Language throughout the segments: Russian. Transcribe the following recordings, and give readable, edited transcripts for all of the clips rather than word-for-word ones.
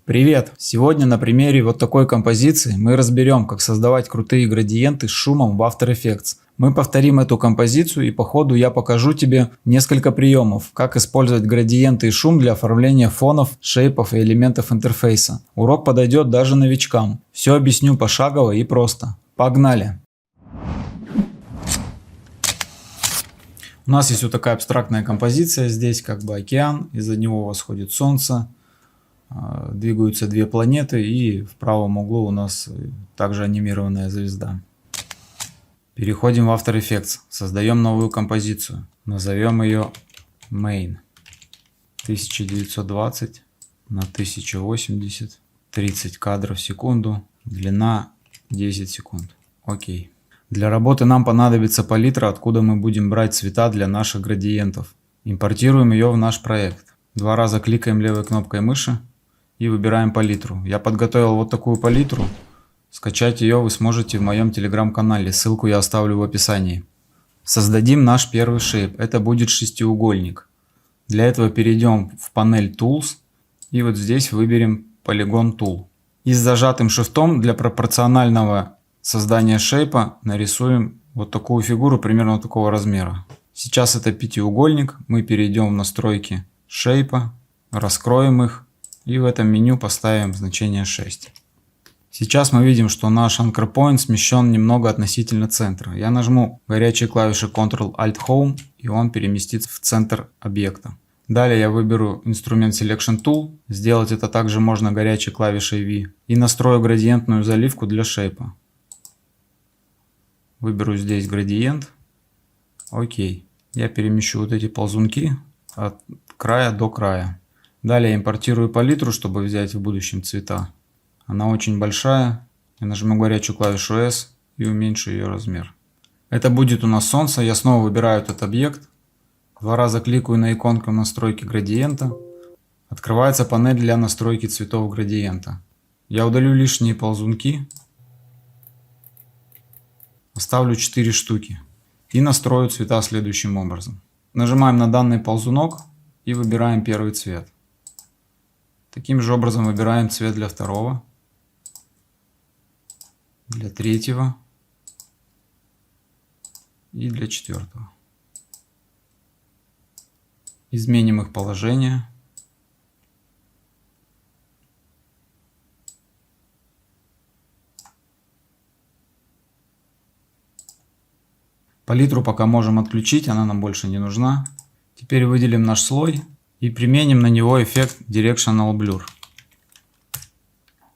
Привет! Сегодня на примере вот такой композиции мы разберем, как создавать крутые градиенты с шумом в After Effects. Мы повторим эту композицию и по ходу я покажу тебе несколько приемов, как использовать градиенты и шум для оформления фонов, шейпов и элементов интерфейса. Урок подойдет даже новичкам. Все объясню пошагово и просто. Погнали! У нас есть вот такая абстрактная композиция, здесь как бы океан, из-за него восходит солнце. Двигаются две планеты, и в правом углу у нас также анимированная звезда. Переходим в After Effects, создаем новую композицию, назовем ее Main. 1920 на 1080, 30 кадров в секунду, длина 10 секунд. Окей. Для работы нам понадобится палитра, откуда мы будем брать цвета для наших градиентов. Импортируем ее в наш проект. Два раза кликаем левой кнопкой мыши и выбираем палитру. Я подготовил вот такую палитру. Скачать ее вы сможете в моем телеграм-канале. Ссылку я оставлю в описании. Создадим наш первый шейп. Это будет шестиугольник. Для этого перейдем в панель Tools и вот здесь выберем Polygon Tool. И с зажатым шифтом для пропорционального создания шейпа нарисуем вот такую фигуру примерно такого размера. Сейчас это пятиугольник. Мы перейдем в настройки шейпа, раскроем их. И в этом меню поставим значение 6. Сейчас мы видим, что наш Anchor Point смещен немного относительно центра. Я нажму горячие клавиши Ctrl-Alt-Home, и он переместится в центр объекта. Далее я выберу инструмент Selection Tool. Сделать это также можно горячей клавишей V. И настрою градиентную заливку для шейпа. Выберу здесь градиент. Окей. Я перемещу вот эти ползунки от края до края. Далее импортирую палитру, чтобы взять в будущем цвета. Она очень большая. Я нажму горячую клавишу S и уменьшу ее размер. Это будет у нас солнце. Я снова выбираю этот объект. Два раза кликаю на иконку настройки градиента. Открывается панель для настройки цветов градиента. Я удалю лишние ползунки. Оставлю 4 штуки. И настрою цвета следующим образом. Нажимаем на данный ползунок и выбираем первый цвет. Таким же образом выбираем цвет для второго, для третьего и для четвертого. Изменим их положение. Палитру пока можем отключить, она нам больше не нужна. Теперь выделим наш слой и применим на него эффект Directional Blur.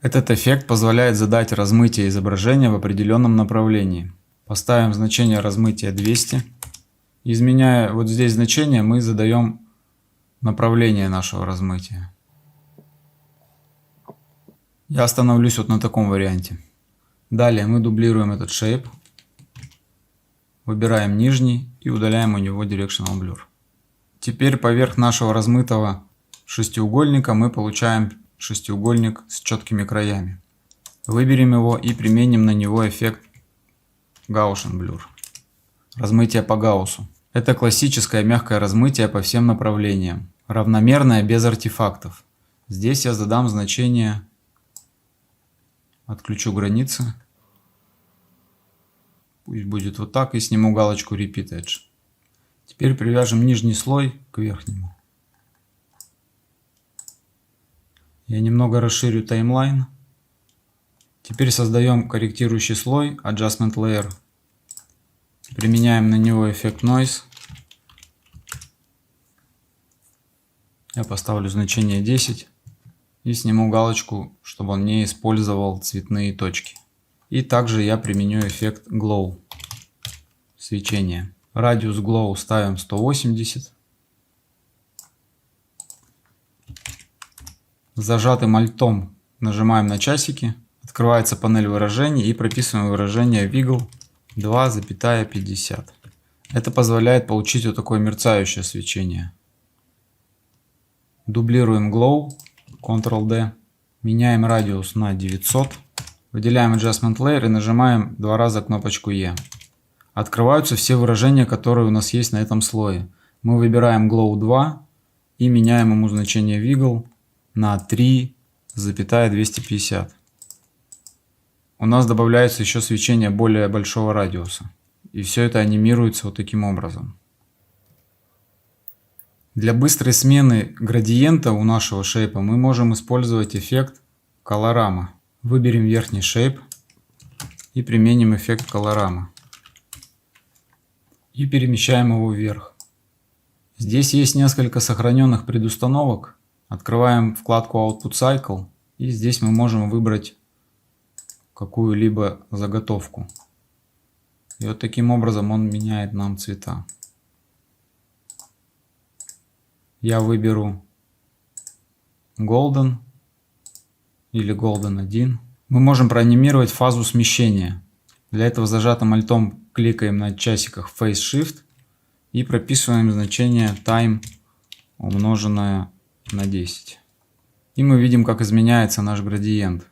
Этот эффект позволяет задать размытие изображения в определенном направлении. Поставим значение размытия 200. Изменяя вот здесь значение, мы задаем направление нашего размытия. Я остановлюсь вот на таком варианте. Далее мы дублируем этот shape. Выбираем нижний и удаляем у него Directional Blur. Теперь поверх нашего размытого шестиугольника мы получаем шестиугольник с четкими краями. Выберем его и применим на него эффект Gaussian Blur. Размытие по Гауссу. Это классическое мягкое размытие по всем направлениям. Равномерное, без артефактов. Здесь я задам значение, отключу границы. Пусть будет вот так и сниму галочку Repeat Edge. Теперь привяжем нижний слой к верхнему. Я немного расширю таймлайн. Теперь создаем корректирующий слой Adjustment Layer. Применяем на него эффект Noise. Я поставлю значение 10 и сниму галочку, чтобы он не использовал цветные точки. И также я применю эффект Glow. Свечение. Радиус Glow ставим 180. Зажатым альтом нажимаем на часики. Открывается панель выражений и прописываем выражение Wiggle 2,50. Это позволяет получить вот такое мерцающее свечение. Дублируем Glow. Ctrl-D. Меняем радиус на 900. Выделяем Adjustment Layer и нажимаем два раза кнопочку E. Открываются все выражения, которые у нас есть на этом слое. Мы выбираем Glow 2 и меняем ему значение Wiggle на 3 запятая 250. У нас добавляется еще свечение более большого радиуса. И все это анимируется вот таким образом. Для быстрой смены градиента у нашего шейпа мы можем использовать эффект Colorama. Выберем верхний шейп и применим эффект Colorama. И перемещаем его вверх. Здесь есть несколько сохраненных предустановок. Открываем вкладку Output Cycle. И здесь мы можем выбрать какую-либо заготовку. И вот таким образом он меняет нам цвета. Я выберу Golden или Golden 1. Мы можем проанимировать фазу смещения. Для этого зажатым альтом кликаем на часиках Phase Shift и прописываем значение Time умноженное на 10. И мы видим, как изменяется наш градиент.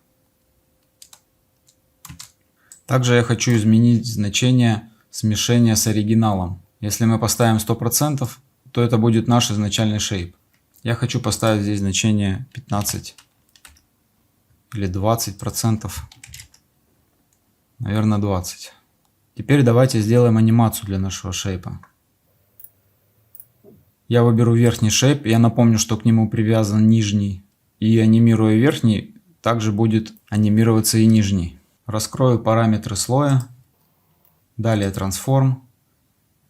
Также я хочу изменить значение смешения с оригиналом. Если мы поставим 100%, то это будет наш изначальный шейп. Я хочу поставить здесь значение 15 или 20%. Наверное, 20. Теперь давайте сделаем анимацию для нашего шейпа. Я выберу верхний шейп. Я напомню, что к нему привязан нижний. И анимируя верхний, также будет анимироваться и нижний. Раскрою параметры слоя. Далее Transform.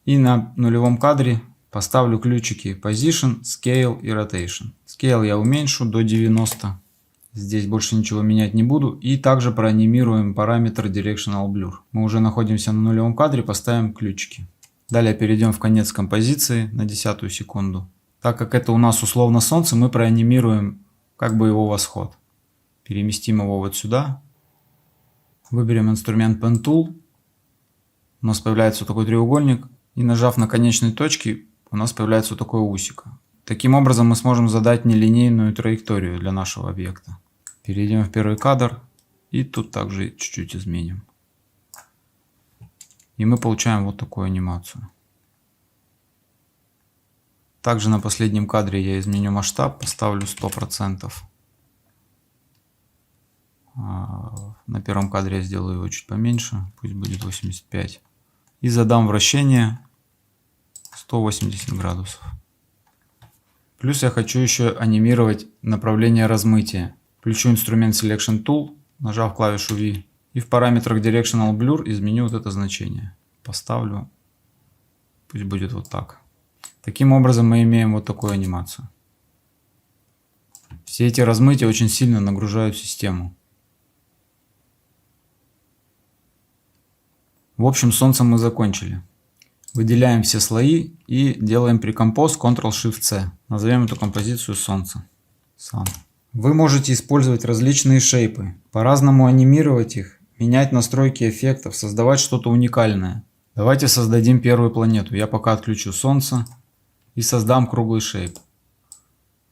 И на нулевом кадре поставлю ключики Position, Scale и Rotation. Scale я уменьшу до 90. Здесь больше ничего менять не буду. И также проанимируем параметр Directional Blur. Мы уже находимся на нулевом кадре, поставим ключики. Далее перейдем в конец композиции на 10 секунду. Так как это у нас условно солнце, мы проанимируем как бы его восход. Переместим его вот сюда. Выберем инструмент Pen Tool. У нас появляется вот такой треугольник. И нажав на конечные точки, у нас появляется вот такое усико. Таким образом мы сможем задать нелинейную траекторию для нашего объекта. Перейдем в первый кадр. И тут также чуть-чуть изменим. И мы получаем вот такую анимацию. Также на последнем кадре я изменю масштаб, поставлю 100%. На первом кадре я сделаю его чуть поменьше, пусть будет 85. И задам вращение 180 градусов. Плюс я хочу еще анимировать направление размытия. Включу инструмент Selection Tool, нажав клавишу V. И в параметрах Directional Blur изменю вот это значение. Поставлю, пусть будет вот так. Таким образом мы имеем вот такую анимацию. Все эти размытия очень сильно нагружают систему. В общем, с солнцем мы закончили. Выделяем все слои и делаем прикомпоз Ctrl-Shift-C. Назовем эту композицию солнце. Sun. Вы можете использовать различные шейпы, по-разному анимировать их, менять настройки эффектов, создавать что-то уникальное. Давайте создадим первую планету. Я пока отключу солнце и создам круглый шейп.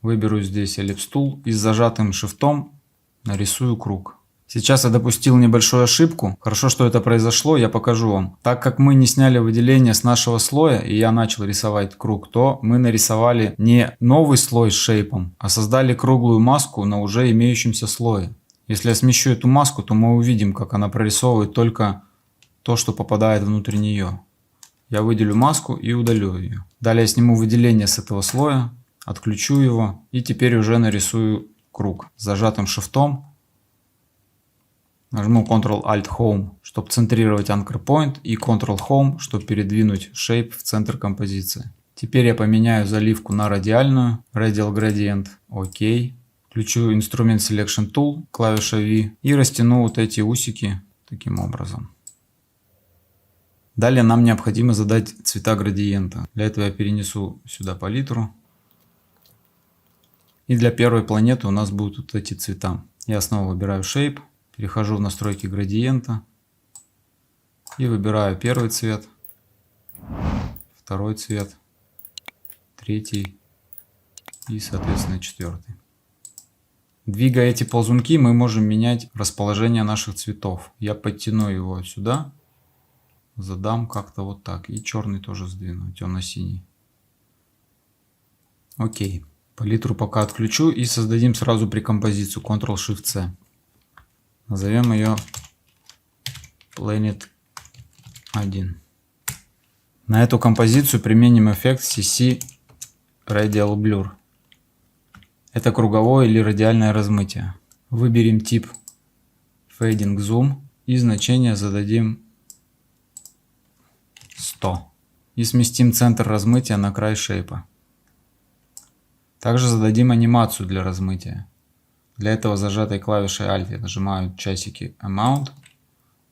Выберу здесь Ellipse Tool и с зажатым шифтом нарисую круг. Сейчас я допустил небольшую ошибку. Хорошо, что это произошло, я покажу вам. Так как мы не сняли выделение с нашего слоя, и я начал рисовать круг, то мы нарисовали не новый слой с шейпом, а создали круглую маску на уже имеющемся слое. Если я смещу эту маску, то мы увидим, как она прорисовывает только то, что попадает внутрь нее. Я выделю маску и удалю ее. Далее я сниму выделение с этого слоя, отключу его и теперь уже нарисую круг с зажатым шифтом. Нажму Ctrl-Alt-Home, чтобы центрировать Anchor Point, и Ctrl-Home, чтобы передвинуть Shape в центр композиции. Теперь я поменяю заливку на радиальную, Radial Gradient, ОК. Включу инструмент Selection Tool, клавиша V, и растяну вот эти усики таким образом. Далее нам необходимо задать цвета градиента. Для этого я перенесу сюда палитру. И для первой планеты у нас будут вот эти цвета. Я снова выбираю Shape. Перехожу в настройки градиента и выбираю первый цвет, второй цвет, третий и, соответственно, четвертый. Двигая эти ползунки, мы можем менять расположение наших цветов. Я подтяну его сюда, задам как-то вот так. И черный тоже сдвину, темно-синий. Окей. Палитру пока отключу и создадим сразу прекомпозицию Ctrl-Shift-C. Назовем ее Planet 1. На эту композицию применим эффект CC Radial Blur. Это круговое или радиальное размытие. Выберем тип Fading Zoom и значение зададим 100. И сместим центр размытия на край шейпа. Также зададим анимацию для размытия. Для этого зажатой клавишей Alt я нажимаю часики Amount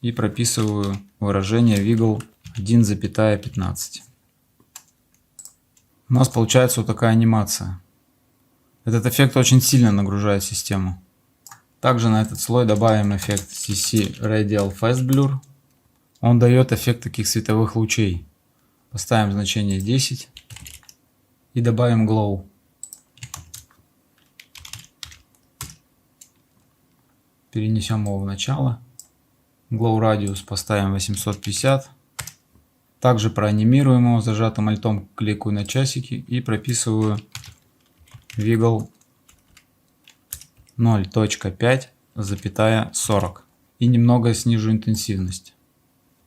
и прописываю выражение Wiggle 1,15. У нас получается вот такая анимация. Этот эффект очень сильно нагружает систему. Также на этот слой добавим эффект CC Radial Fast Blur. Он дает эффект таких световых лучей. Поставим значение 10 и добавим Glow. Перенесем его в начало. Glow Radius поставим 850. Также проанимируем его, зажатым альтом кликаю на часики и прописываю Wiggle 0.5,40. И немного снижу интенсивность.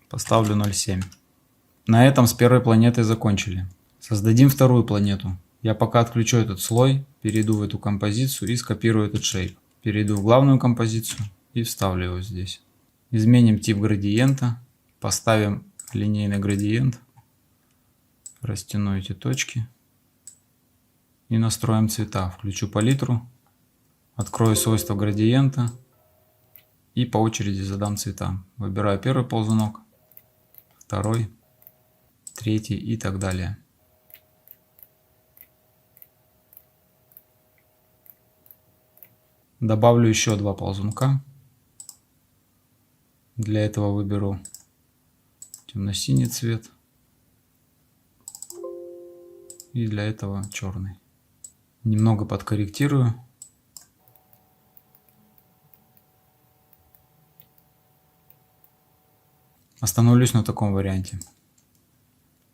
Поставлю 0.7. На этом с первой планетой закончили. Создадим вторую планету. Я пока отключу этот слой, перейду в эту композицию и скопирую этот шейп. Перейду в главную композицию и вставлю его здесь. Изменим тип градиента. Поставим линейный градиент. Растяну эти точки. И настроим цвета. Включу палитру. Открою свойства градиента. И по очереди задам цвета. Выбираю первый ползунок. Второй. Третий и так далее. Добавлю еще два ползунка. Для этого выберу темно-синий цвет. И для этого черный. Немного подкорректирую. Остановлюсь на таком варианте.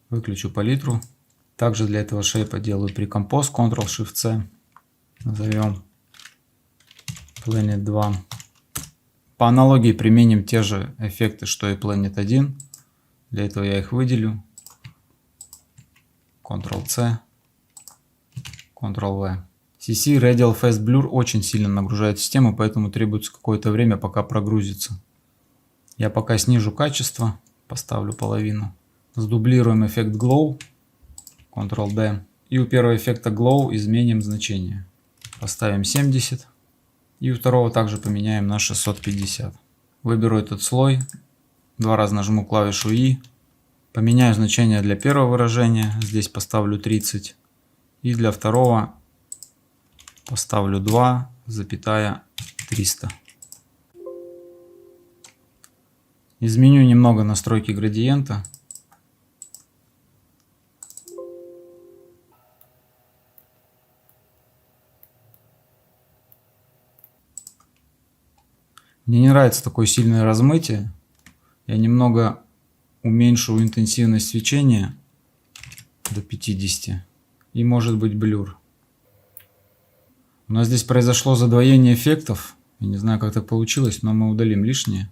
Выключу палитру. Также для этого шейпа делаю прекомпоз Ctrl-Shift-C. Назовем Planet 2. По аналогии применим те же эффекты, что и Planet 1. Для этого я их выделю. Ctrl-C, Ctrl-V. CC Radial Fast Blur очень сильно нагружает систему, поэтому требуется какое-то время, пока прогрузится. Я пока снижу качество, поставлю половину. Сдублируем эффект Glow, Ctrl-D. И у первого эффекта Glow изменим значение. Поставим 70. И у второго также поменяем на 650. Выберу этот слой. Два раза нажму клавишу I. Поменяю значение для первого выражения. Здесь поставлю 30. И для второго поставлю 2,300. Изменю немного настройки градиента. Мне не нравится такое сильное размытие. Я немного уменьшу интенсивность свечения до 50. И может быть блюр. У нас здесь произошло задвоение эффектов. Я не знаю, как так получилось, но мы удалим лишнее.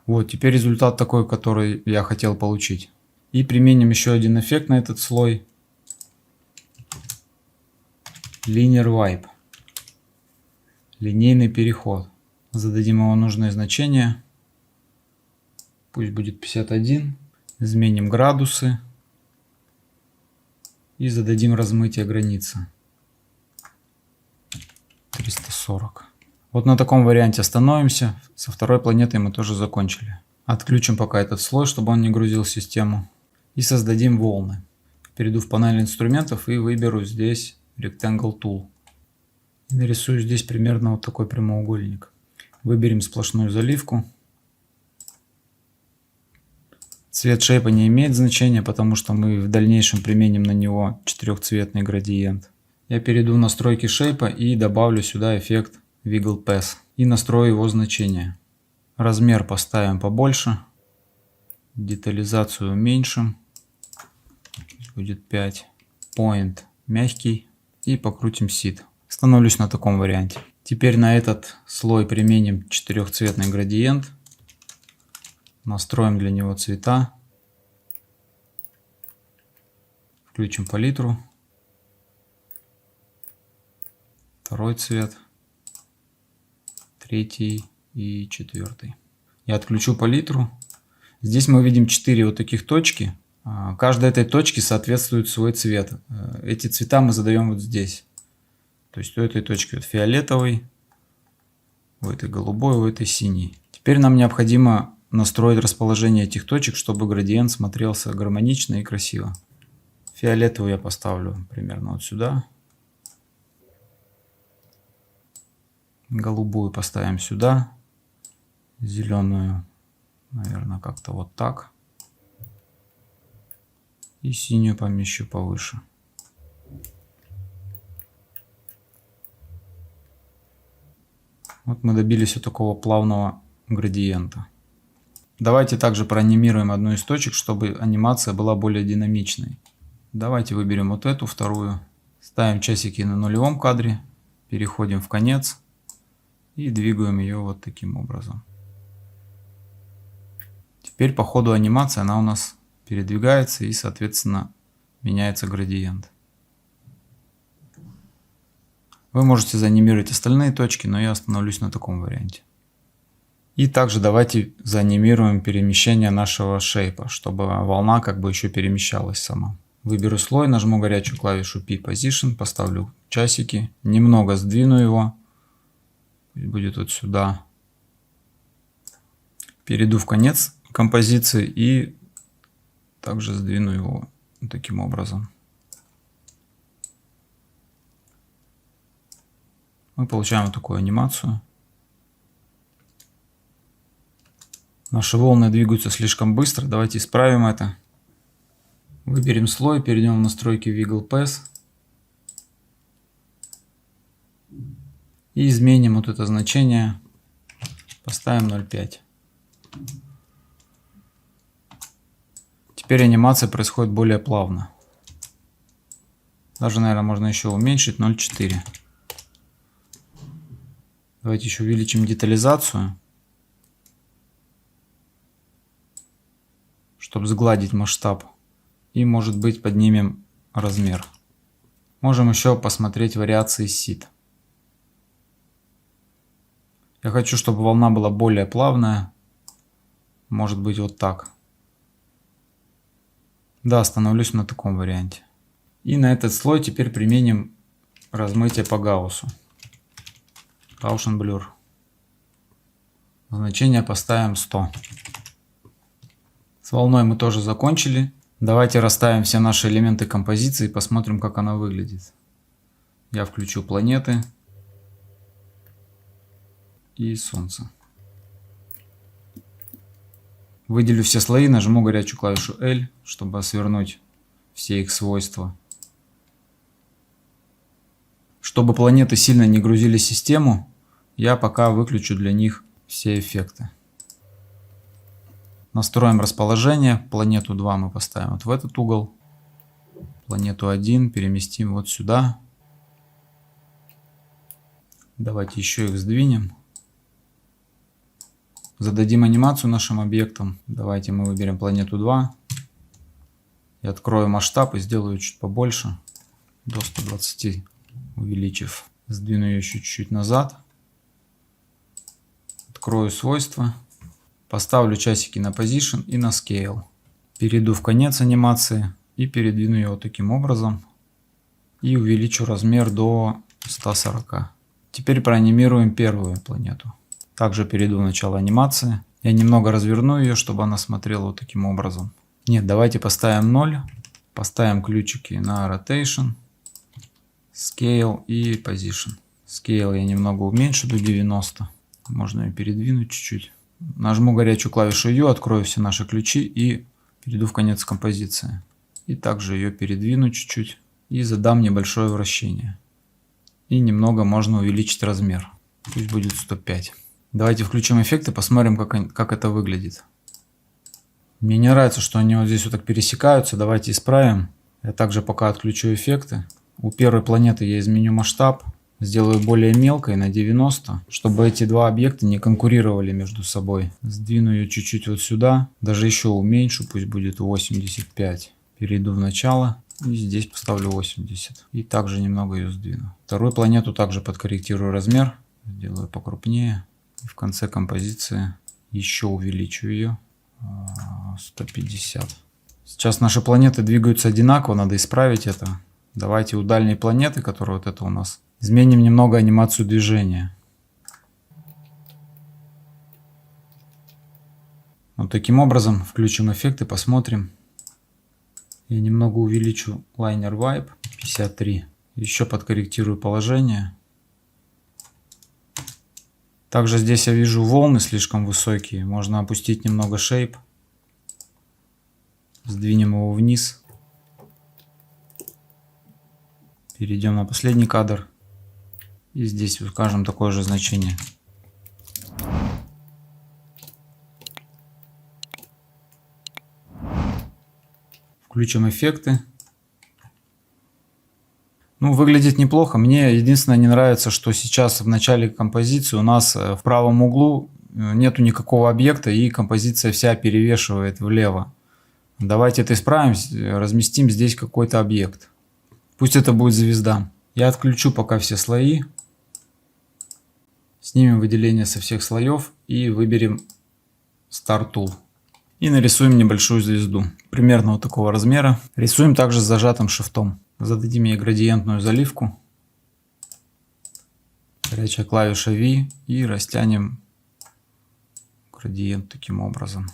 Вот, теперь результат такой, который я хотел получить. И применим еще один эффект на этот слой. Linear Wipe. Линейный переход. Зададим его нужное значение. Пусть будет 51. Изменим градусы. И зададим размытие границы. 340. Вот на таком варианте остановимся. Со второй планетой мы тоже закончили. Отключим пока этот слой, чтобы он не грузил систему. И создадим волны. Перейду в панель инструментов и выберу здесь Rectangle Tool. И нарисую здесь примерно вот такой прямоугольник. Выберем сплошную заливку. Цвет шейпа не имеет значения, потому что мы в дальнейшем применим на него четырехцветный градиент. Я перейду в настройки шейпа и добавлю сюда эффект Wiggle Path. И настрою его значение. Размер поставим побольше. Детализацию уменьшим. Будет 5. Point мягкий и покрутим Seed. Становлюсь на таком варианте. Теперь на этот слой применим четырехцветный градиент. Настроим для него цвета. Включим палитру. Второй цвет. Третий и четвертый. Я отключу палитру. Здесь мы видим 4 вот таких точки. Каждой этой точке соответствует свой цвет. Эти цвета мы задаем вот здесь. То есть у этой точки вот фиолетовый, у этой голубой, у этой синий. Теперь нам необходимо настроить расположение этих точек, чтобы градиент смотрелся гармонично и красиво. Фиолетовую я поставлю примерно вот сюда. Голубую поставим сюда. Зеленую, наверное, как-то вот так. И синюю помещу повыше. Вот мы добились вот такого плавного градиента. Давайте также проанимируем одну из точек, чтобы анимация была более динамичной. Давайте выберем вот эту вторую. Ставим часики на нулевом кадре. Переходим в конец. И двигаем ее вот таким образом. Теперь по ходу анимации она у нас передвигается и, соответственно, меняется градиент. Вы можете заанимировать остальные точки, но я остановлюсь на таком варианте. И также давайте заанимируем перемещение нашего шейпа, чтобы волна как бы еще перемещалась сама. Выберу слой, нажму горячую клавишу P-Position, поставлю часики, немного сдвину его, будет вот сюда. Перейду в конец композиции и также сдвину его таким образом. Мы получаем вот такую анимацию. Наши волны двигаются слишком быстро. Давайте исправим это. Выберем слой, перейдем в настройки Wiggle Path. И изменим вот это значение. Поставим 0,5. Теперь анимация происходит более плавно. Даже, наверное, можно еще уменьшить 0,4. Давайте еще увеличим детализацию, чтобы сгладить масштаб. И, может быть, поднимем размер. Можем еще посмотреть вариации Seed. Я хочу, чтобы волна была более плавная. Может быть, вот так. Да, остановлюсь на таком варианте. И на этот слой теперь применим размытие по Гауссу. Gaussian Blur. Значение поставим 100. С волной мы тоже закончили. Давайте расставим все наши элементы композиции и посмотрим, как она выглядит. Я включу планеты и Солнце. Выделю все слои, нажму горячую клавишу L, чтобы свернуть все их свойства. Чтобы планеты сильно не грузили систему, я пока выключу для них все эффекты. Настроим расположение. Планету 2 мы поставим вот в этот угол. Планету 1 переместим вот сюда. Давайте еще их сдвинем. Зададим анимацию нашим объектам. Давайте мы выберем планету 2. Я открою масштаб и сделаю чуть побольше. До 120 увеличив. Сдвину ее чуть-чуть назад. Открою свойства. Поставлю часики на Position и на Scale. Перейду в конец анимации и передвину его таким образом. И увеличу размер до 140. Теперь проанимируем первую планету. Также перейду в начало анимации. Я немного разверну ее, чтобы она смотрела вот таким образом. Нет, давайте поставим 0. Поставим ключики на Rotation, Scale и Position. Scale я немного уменьшу до 90. Можно ее передвинуть чуть-чуть. Нажму горячую клавишу U, открою все наши ключи и перейду в конец композиции. И также ее передвину чуть-чуть и задам небольшое вращение. И немного можно увеличить размер. Пусть будет 105. Давайте включим эффекты, посмотрим, как это выглядит. Мне не нравится, что они вот здесь вот так пересекаются. Давайте исправим Я также пока отключу эффекты. У первой планеты я изменю масштаб. Сделаю более мелкой на 90, чтобы эти два объекта не конкурировали между собой. Сдвину ее чуть-чуть вот сюда. Даже еще уменьшу, пусть будет 85. Перейду в начало. И здесь поставлю 80. И также немного ее сдвину. Вторую планету также подкорректирую размер. Сделаю покрупнее. И в конце композиции еще увеличу ее. 150. Сейчас наши планеты двигаются одинаково. Надо исправить это. Давайте у дальней планеты, которая вот это у нас, изменим немного анимацию движения. Вот таким образом включим эффекты, посмотрим. Я немного увеличу Liner Vibe 53. Еще подкорректирую положение. Также здесь я вижу волны слишком высокие. Можно опустить немного Shape. Сдвинем его вниз. Перейдем на последний кадр. И здесь укажем такое же значение. Включим эффекты. Ну, выглядит неплохо. Мне единственное не нравится, что сейчас в начале композиции у нас в правом углу нету никакого объекта, и композиция вся перевешивает влево. Давайте это исправим. Разместим здесь какой-то объект. Пусть это будет звезда. Я отключу пока все слои. Снимем выделение со всех слоев и выберем Star Tool. И нарисуем небольшую звезду. Примерно вот такого размера. Рисуем также с зажатым шифтом. Зададим ей градиентную заливку. Горячая клавиша V. И растянем градиент таким образом.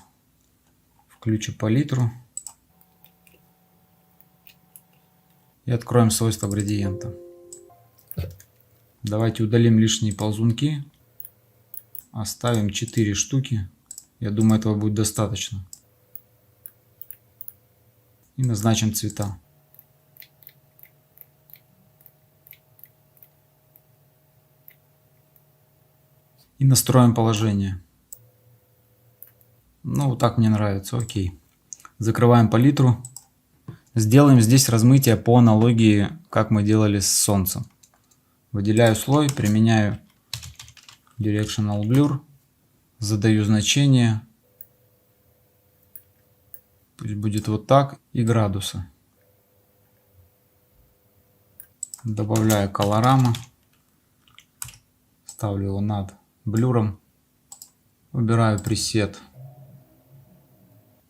Включу палитру. И откроем свойства градиента. Давайте удалим лишние ползунки. Оставим 4 штуки. Я думаю, этого будет достаточно. И назначим цвета. И настроим положение. Ну, вот так мне нравится. Окей. Закрываем палитру. Сделаем здесь размытие по аналогии, как мы делали с Солнцем. Выделяю слой, применяю Directional Blur. Задаю значение. Пусть будет вот так. И градусы. Добавляю колорама. Ставлю его над блюром. Выбираю пресет.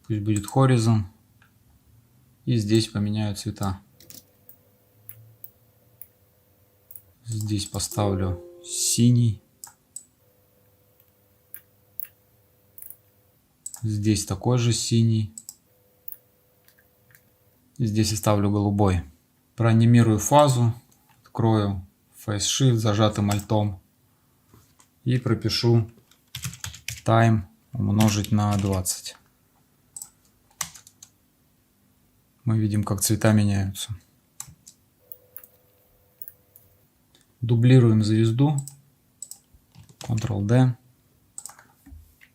Пусть будет Horizon. И здесь поменяю цвета. Здесь поставлю синий. Здесь такой же синий. И здесь оставлю голубой. Проанимирую фазу. Открою Face Shift зажатым альтом. И пропишу Time умножить на 20. Мы видим, как цвета меняются. Дублируем звезду. Ctrl-D.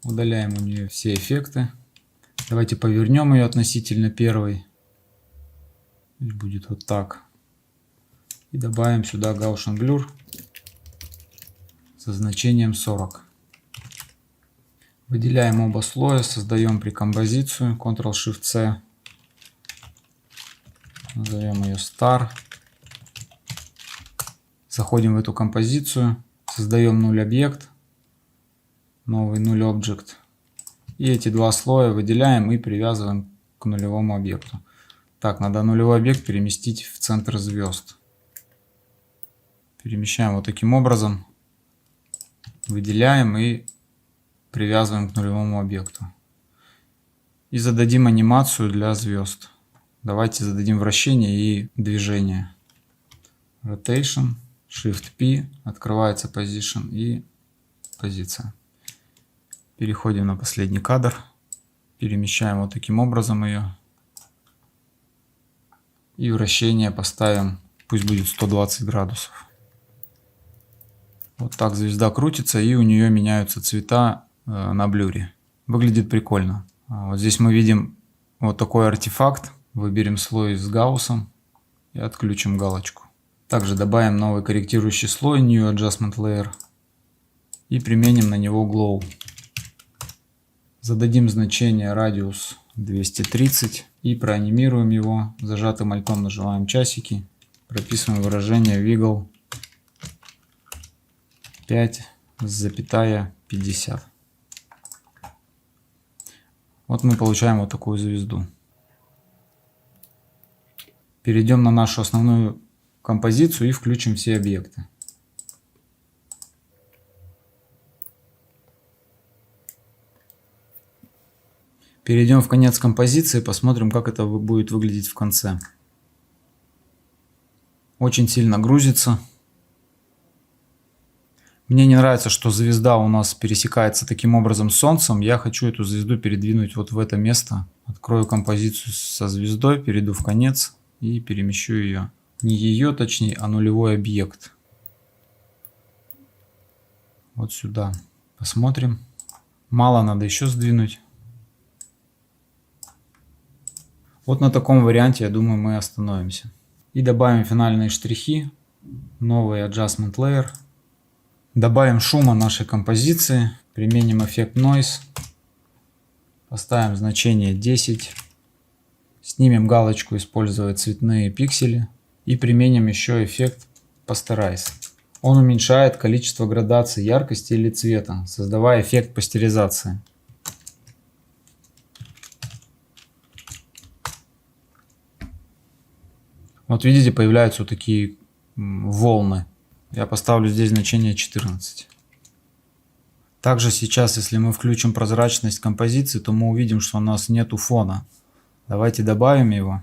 Удаляем у нее все эффекты. Давайте повернем ее относительно первой. Будет вот так. И добавим сюда Gaussian Blur со значением 40. Выделяем оба слоя, создаем прекомпозицию. Ctrl-Shift-C. Назовем ее Star. Заходим в эту композицию. Создаем null объект. Новый null object. И эти два слоя выделяем и привязываем к нулевому объекту. Так, надо нулевой объект переместить в центр звезд. Перемещаем вот таким образом. Выделяем и привязываем к нулевому объекту. И зададим анимацию для звезд. Давайте зададим вращение и движение. Rotation, Shift-P, открывается Position и позиция. Переходим на последний кадр. Перемещаем вот таким образом ее. И вращение поставим, пусть будет 120 градусов. Вот так звезда крутится, и у нее меняются цвета на блюре. Выглядит прикольно. Вот здесь мы видим вот такой артефакт. Выберем слой с гауссом и отключим галочку. Также добавим новый корректирующий слой New Adjustment Layer и применим на него Glow. Зададим значение радиус 230 и проанимируем его. Зажатым альтом нажимаем часики. Прописываем выражение Wiggle 5,50. Вот мы получаем вот такую звезду. Перейдем на нашу основную композицию и включим все объекты. Перейдем в конец композиции, посмотрим, как это будет выглядеть в конце. Очень сильно грузится. Мне не нравится, что звезда у нас пересекается таким образом с Солнцем. Я хочу эту звезду передвинуть вот в это место. Открою композицию со звездой, перейду в конец и перемещу ее. Не ее, точнее, а нулевой объект. Вот сюда. Посмотрим. Мало, надо еще сдвинуть. Вот на таком варианте, я думаю, мы остановимся. И добавим финальные штрихи. Новый Adjustment Layer. Добавим шума нашей композиции. Применим эффект Noise. Поставим значение 10. Снимем галочку «Использовать цветные пиксели». И применим еще эффект Posterize. Он уменьшает количество градаций яркости или цвета, создавая эффект пастеризации. Вот видите, появляются вот такие волны. Я поставлю здесь значение 14. Также сейчас, если мы включим прозрачность композиции, то мы увидим, что у нас нету фона. Давайте добавим его.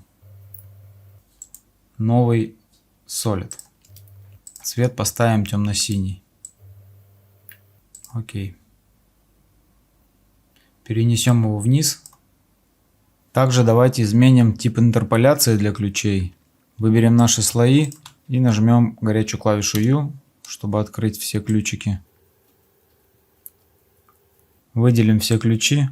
Новый Solid. Цвет поставим темно-синий. Окей. Перенесем его вниз. Также давайте изменим тип интерполяции для ключей. Выберем наши слои и нажмем горячую клавишу U, чтобы открыть все ключики. Выделим все ключи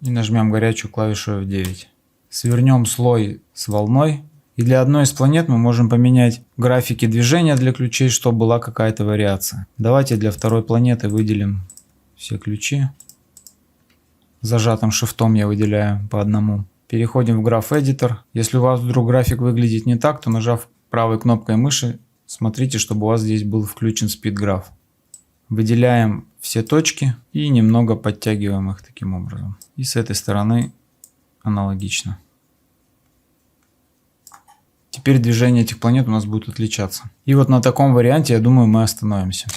и нажмем горячую клавишу F9. Свернем слой с волной. И для одной из планет мы можем поменять графики движения для ключей, чтобы была какая-то вариация. Давайте для второй планеты выделим все ключи. Зажатым шифтом я выделяю по одному. Переходим в Graph Editor. Если у вас вдруг график выглядит не так, то нажав правой кнопкой мыши, смотрите, чтобы у вас здесь был включен Speed Graph. Выделяем все точки и немного подтягиваем их таким образом. И с этой стороны аналогично. Теперь движение этих планет у нас будет отличаться. И вот на таком варианте, я думаю, мы остановимся.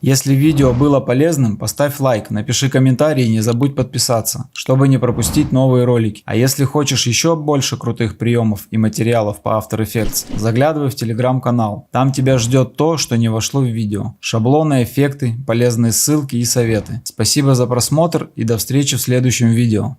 Если видео было полезным, поставь лайк, напиши комментарий и не забудь подписаться, чтобы не пропустить новые ролики. А если хочешь еще больше крутых приемов и материалов по After Effects, заглядывай в телеграм-канал. Там тебя ждет то, что не вошло в видео. Шаблоны, эффекты, полезные ссылки и советы. Спасибо за просмотр и до встречи в следующем видео.